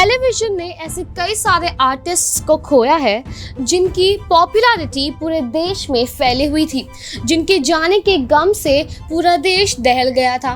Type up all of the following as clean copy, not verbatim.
Television ने ऐसे कई सारे आर्टिस्ट्स को खोया है जिनकी पॉपुलैरिटी पूरे देश में फैली हुई थी, जिनके जाने के गम से पूरा देश दहल गया था।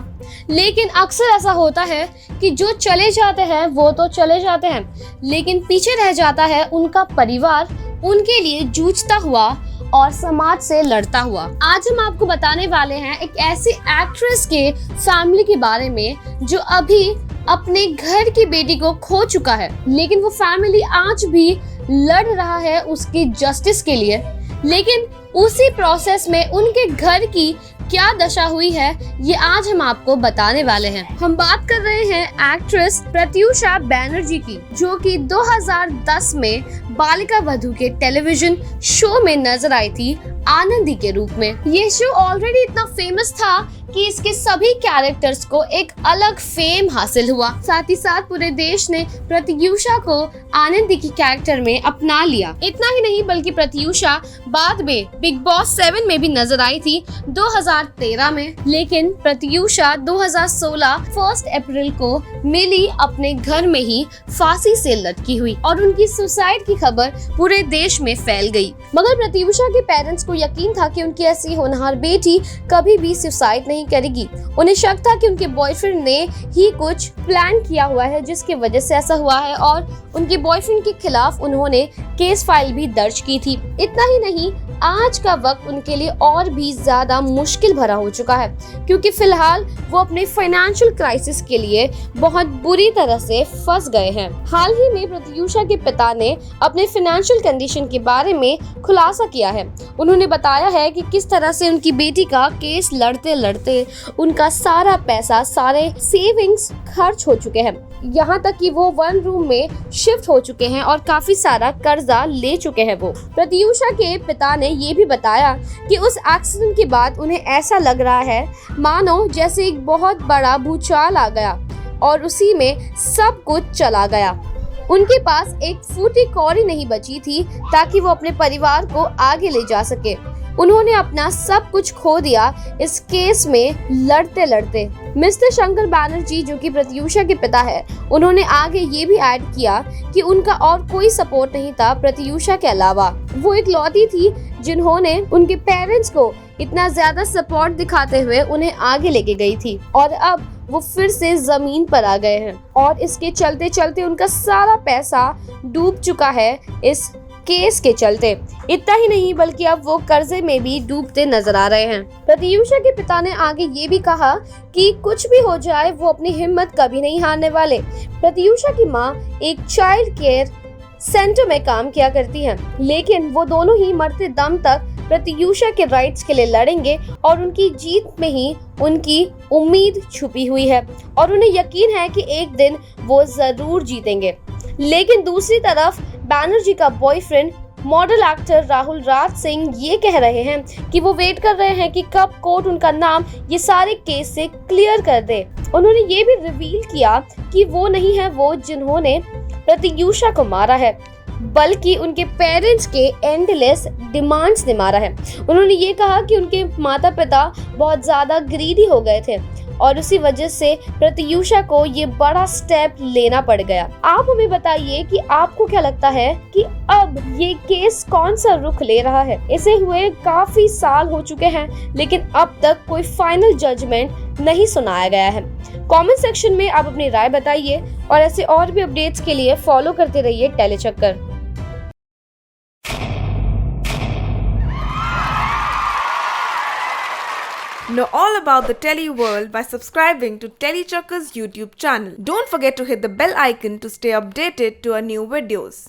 लेकिन अक्सर ऐसा होता है कि जो चले जाते हैं वो तो चले जाते हैं, लेकिन पीछे रह जाता है उनका परिवार, उनके लिए जूझता हुआ और समाज से लड़ता हुआ। आज हम आपको बताने वाले हैं एक ऐसी एक्ट्रेस के फैमिली के बारे में जो अभी अपने घर की बेटी को खो चुका है, लेकिन वो फैमिली आज भी लड़ रहा है उसकी जस्टिस के लिए। लेकिन उसी प्रोसेस में उनके घर की क्या दशा हुई है ये आज हम आपको बताने वाले हैं। हम बात कर रहे हैं एक्ट्रेस प्रत्यूषा बैनर्जी की, जो कि 2010 में बालिका वधू के टेलीविजन शो में नजर आई थी आनंदी के रूप में। ये शो ऑलरेडी इतना फेमस था कि इसके सभी कैरेक्टर्स को एक अलग फेम हासिल हुआ। साथ ही साथ पूरे देश ने प्रत्यूषा को आनंदी की कैरेक्टर में अपना लिया। इतना ही नहीं बल्कि प्रत्यूषा बाद में बिग बॉस 7 में भी नजर आई थी 2013 में। लेकिन प्रत्यूषा 2016 1 अप्रैल को मिली अपने घर में ही फांसी से लटकी हुई और उनकी सुसाइड की खबर पूरे देश में फैल गई। मगर प्रत्यूषा के पेरेंट्स को यकीन था कि उनकी ऐसी होनहार बेटी कभी भी सुसाइड नहीं करेगी। उन्हें शक था कि उनके बॉयफ्रेंड ने ही कुछ प्लान किया हुआ है जिसकी वजह से ऐसा हुआ है, और उनके बॉयफ्रेंड के खिलाफ उन्होंने केस फाइल भी दर्ज की थी। इतना ही नहीं, आज का वक्त उनके लिए और भी ज्यादा मुश्किल भरा हो चुका है, क्योंकि फिलहाल वो अपने फाइनेंशियल क्राइसिस के लिए बहुत बुरी तरह से फंस गए हैं। हाल ही में प्रत्यूषा के पिता ने अपने फाइनेंशियल कंडीशन के बारे में खुलासा किया है। उन्होंने बताया है कि किस तरह से उनकी बेटी का केस लड़ते लड़ते उनका सारा पैसा, सारे सेविंग्स खर्च हो चुके हैं, यहाँ तक कि वो 1 रूम में शिफ्ट हो चुके हैं और काफी सारा कर्जा ले चुके हैं। वो प्रत्यूषा के पिता ने ये भी बताया कि उस एक्सीडेंट के बाद उन्हें ऐसा लग रहा है मानो जैसे एक बहुत बड़ा भूचाल आ गया और उसी में सब कुछ चला गया। उनके पास एक फूटी कौड़ी नहीं बची थी ताकि वो अपने परिवार को आगे ले जा सके। उन्होंने अपना सब कुछ खो दिया इस केस में लड़ते लड़ते। मिस्टर शंकर बैनर्जी, जो कि प्रत्यूषा के पिता है, उन्होंने आगे ये भी ऐड किया कि उनका और कोई सपोर्ट नहीं था प्रत्यूषा के अलावा। वो एक लौती थी जिन्होंने उनके पेरेंट्स को इतना ज्यादा सपोर्ट दिखाते हुए उन्हें आगे लेके गई थी, और अब वो फिर से जमीन पर आ गए हैं और इसके चलते चलते उनका सारा पैसा डूब चुका है इस केस के चलते। इतना ही नहीं बल्कि अब वो कर्जे में भी डूबते नजर आ रहे हैं। प्रत्यूषा के पिता ने आगे ये भी कहा कि कुछ भी हो जाए वो अपनी हिम्मत कभी नहीं हारने वाले। प्रत्यूषा की माँ एक चाइल्ड केयर सेंटर में काम किया करती हैं, लेकिन वो दोनों ही मरते दम तक प्रत्यूषा के राइट्स के लिए लड़ेंगे और उनकी जीत में ही उनकी उम्मीद छुपी हुई है और उन्हें यकीन है कि एक दिन वो जरूर जीतेंगे। लेकिन दूसरी तरफ बैनर्जी का boyfriend model actor Rahul Raj Singh ये कह रहे हैं कि वो वेट कर रहे हैं कि कब कोर्ट उनका नाम ये सारे केस से क्लियर कर दे। उन्होंने ये भी रिवील किया कि वो नहीं है वो जिन्होंने प्रत्यूषा को मारा है, बल्कि उनके पेरेंट्स के एंडलेस डिमांड्स ने मारा है। उन्होंने ये कहा कि उनके माता पिता बहुत ज्यादा ग्रीडी हो गए थे और उसी वजह से प्रत्यूषा को ये बड़ा स्टेप लेना पड़ गया। आप हमें बताइए कि आपको क्या लगता है कि अब ये केस कौन सा रुख ले रहा है? इसे हुए काफी साल हो चुके हैं, लेकिन अब तक कोई फाइनल जजमेंट नहीं सुनाया गया है। कमेंट सेक्शन में आप अपनी राय बताइए और ऐसे और भी अपडेट्स के लिए फॉलो करते रहिए Tellychakkar. Know all about the Tele world by subscribing to Telechucker's YouTube channel. Don't forget to hit the bell icon to stay updated to our new videos.